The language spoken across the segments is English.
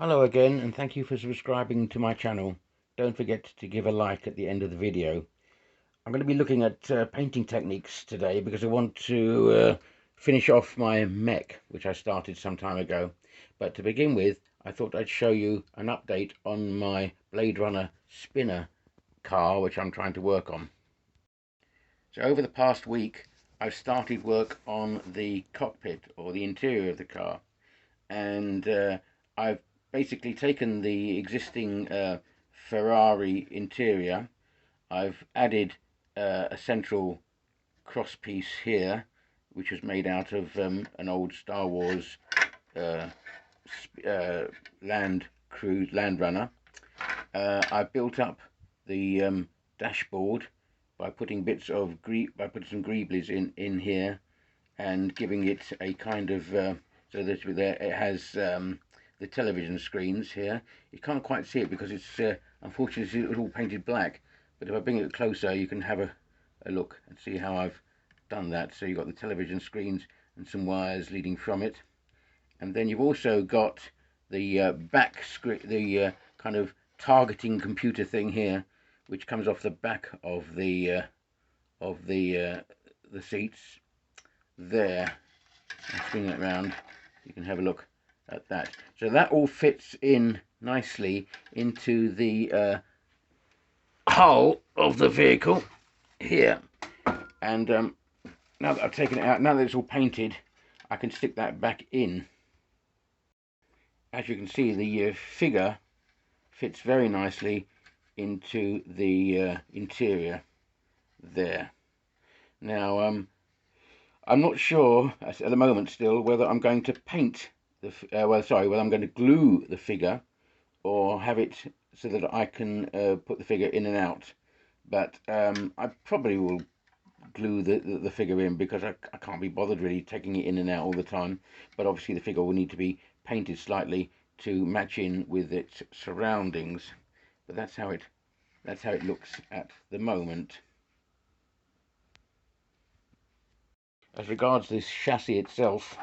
Hello again, and thank you for subscribing to my channel. Don't forget to give a like at the end of the video. I'm going to be looking at painting techniques today because I want to finish off my Mech, which I started some time ago. But to begin with, I thought I'd show you an update on my Blade Runner spinner car, which I'm trying to work on. So over the past week, I've started work on the cockpit, or the interior of the car, and I've basically taken the existing Ferrari interior. I've added a central cross piece here, which was made out of an old Star Wars uh, Land Runner. I built up the dashboard by putting some greeblies in here and giving it a kind of so that it has the television screens here. You can't quite see it because it's unfortunately it's all painted black, but if I bring it closer you can have a look and see how I've done that. So you've got the television screens and some wires leading from it, and then you've also got the back screen, the kind of targeting computer thing here, which comes off the back of the seats there. And spin that round, you can have a look at that. So that all fits in nicely into the hull of the vehicle here. And now that I've taken it out, now that it's all painted, I can stick that back in. As you can see, the figure fits very nicely into the interior there. Now I'm not sure at the moment still whether I'm going to paint the whether I'm going to glue the figure or have it so that I can put the figure in and out. But I probably will glue the figure in because I can't be bothered really taking it in and out all the time. But obviously the figure will need to be painted slightly to match in with its surroundings. But that's how it looks at the moment. As regards this chassis itself,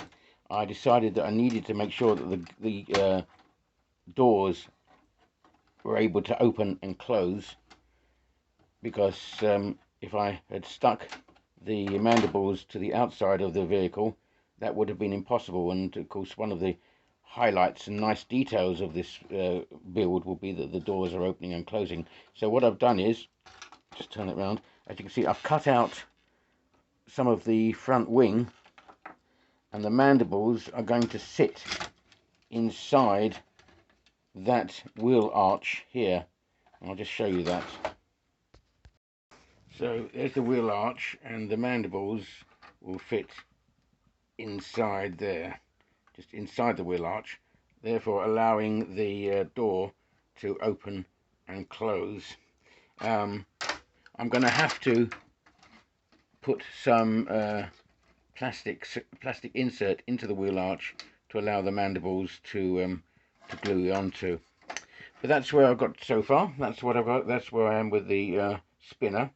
I decided that I needed to make sure that the doors were able to open and close, because if I had stuck the mandibles to the outside of the vehicle, that would have been impossible. And of course, one of the highlights and nice details of this build will be that the doors are opening and closing. So what I've done is, just turn it around, as you can see, I've cut out some of the front wing, and the mandibles are going to sit inside that wheel arch here. I'll just show you that. So there's the wheel arch, and the mandibles will fit inside there, just inside the wheel arch, therefore allowing the door to open and close. I'm going to have to put some plastic insert into the wheel arch to allow the mandibles to glue onto. But that's where I've got so far. That's what I've got. That's where I am with the spinner.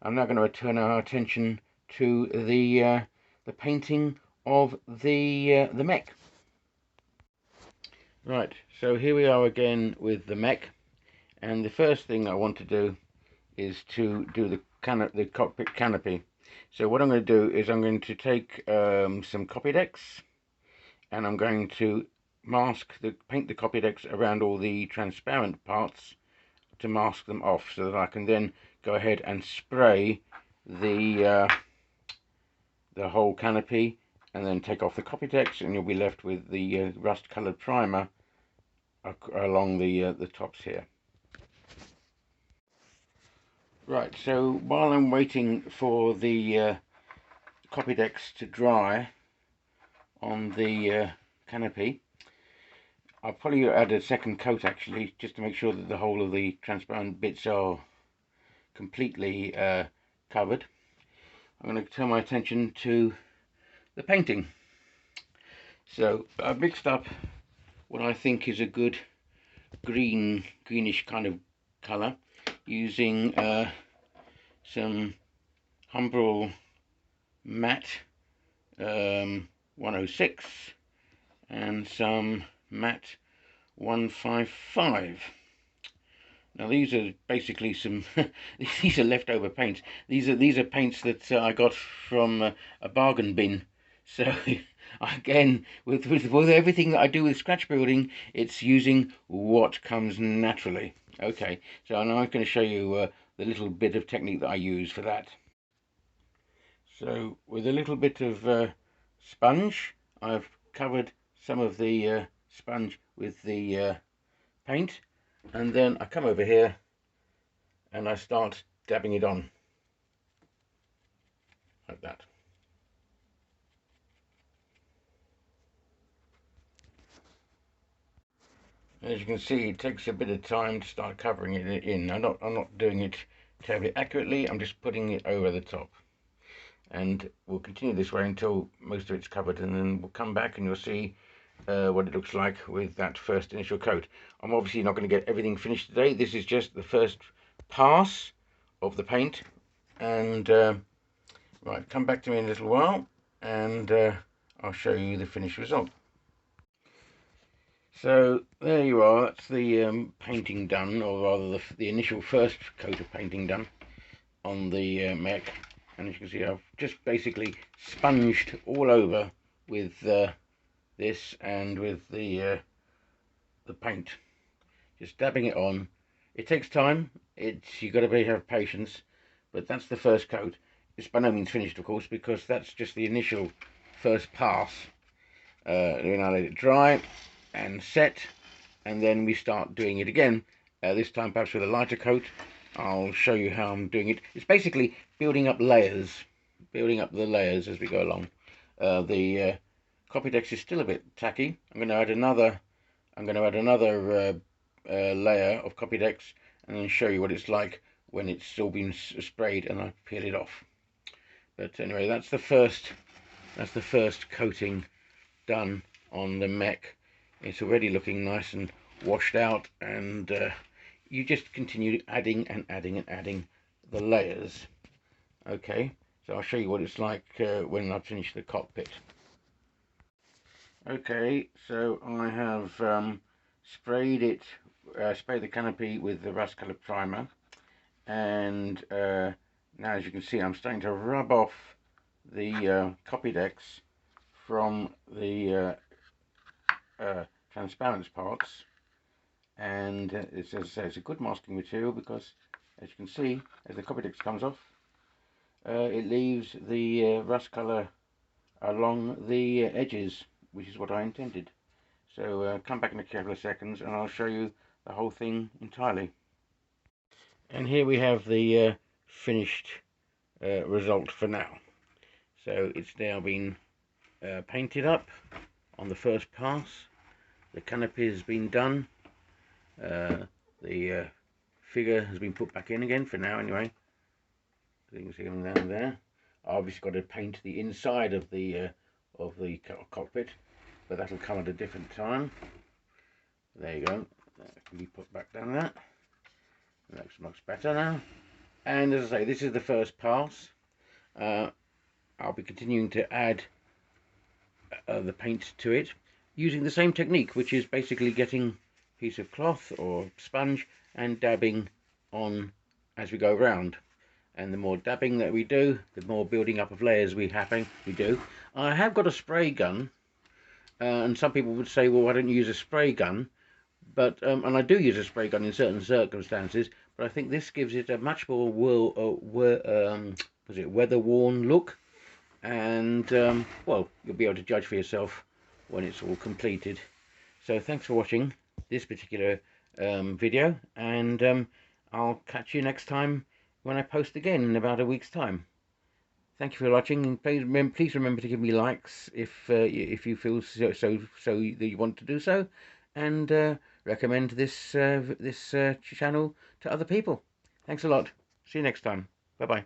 I'm now going to turn our attention to the painting of the Mech. Right. So here we are again with the Mech, and the first thing I want to do is to do the cockpit canopy. So what I'm going to do is I'm going to take some Copydex, and I'm going to paint the Copydex around all the transparent parts to mask them off, so that I can then go ahead and spray the whole canopy, and then take off the Copydex, and you'll be left with the rust-coloured primer along the tops here. Right, so while I'm waiting for the Copydex to dry on the canopy, I'll probably add a second coat actually, just to make sure that the whole of the transparent bits are completely covered. I'm going to turn my attention to the painting. So I've mixed up what I think is a good greenish kind of colour, using some Humbrol matte 106 and some matte 155. Now these are basically some these are leftover paints. These are paints that I got from a bargain bin. So again, with everything that I do with scratch building, it's using what comes naturally. Okay, so now I'm going to show you the little bit of technique that I use for that. So with a little bit of sponge, I've covered some of the sponge with the paint, and then I come over here and I start dabbing it on like that. As you can see, it takes a bit of time to start covering it in. I'm not doing it terribly accurately, I'm just putting it over the top. And we'll continue this way until most of it's covered, and then we'll come back and you'll see what it looks like with that first initial coat. I'm obviously not going to get everything finished today. This is just the first pass of the paint, and right, come back to me in a little while and I'll show you the finished result. So there you are, that's the painting done, or rather the initial first coat of painting done on the Mech. And as you can see, I've just basically sponged all over with this and with the paint, just dabbing it on. It takes time. You've got to have patience, but that's the first coat. It's by no means finished, of course, because that's just the initial first pass. Then I let it dry and set, and then we start doing it again. This time perhaps with a lighter coat. I'll show you how I'm doing it. It's basically building up layers, building up the layers as we go along. The Copydex is still a bit tacky. I'm going to add another layer of Copydex and then show you what it's like when it's all been sprayed and I peel it off. But anyway, that's the first coating done on the Mech. It's already looking nice and washed out, and you just continue adding and adding and adding the layers. Okay, so I'll show you what it's like when I've finished the cockpit. Okay, so I have sprayed the canopy with the rust colour primer, and now as you can see I'm starting to rub off the Copydex from the transparent parts, and it's, as I say, it's a good masking material because, as you can see, as the Copydex comes off, it leaves the rust colour along the edges, which is what I intended. So come back in a couple of seconds and I'll show you the whole thing entirely. And here we have the finished result for now. So it's now been painted up on the first pass. The canopy has been done. The figure has been put back in again for now anyway. You can see them down there. I obviously got to paint the inside of the cockpit, but that'll come at a different time. There you go. That can be put back down there. That looks much better now. And as I say, this is the first pass. I'll be continuing to add the paint to it using the same technique, which is basically getting a piece of cloth or sponge and dabbing on as we go round. And the more dabbing that we do, the more building up of layers we do. I have got a spray gun, and some people would say, well, why don't you use a spray gun? But and I do use a spray gun in certain circumstances, but I think this gives it a much more weather-worn look, and well, you'll be able to judge for yourself when it's all completed. So thanks for watching this particular video, and I'll catch you next time when I post again in about a week's time. Thank you for watching, and please remember to give me likes if you feel so that you want to do so, and recommend this channel to other people. Thanks a lot. See you next time. Bye bye.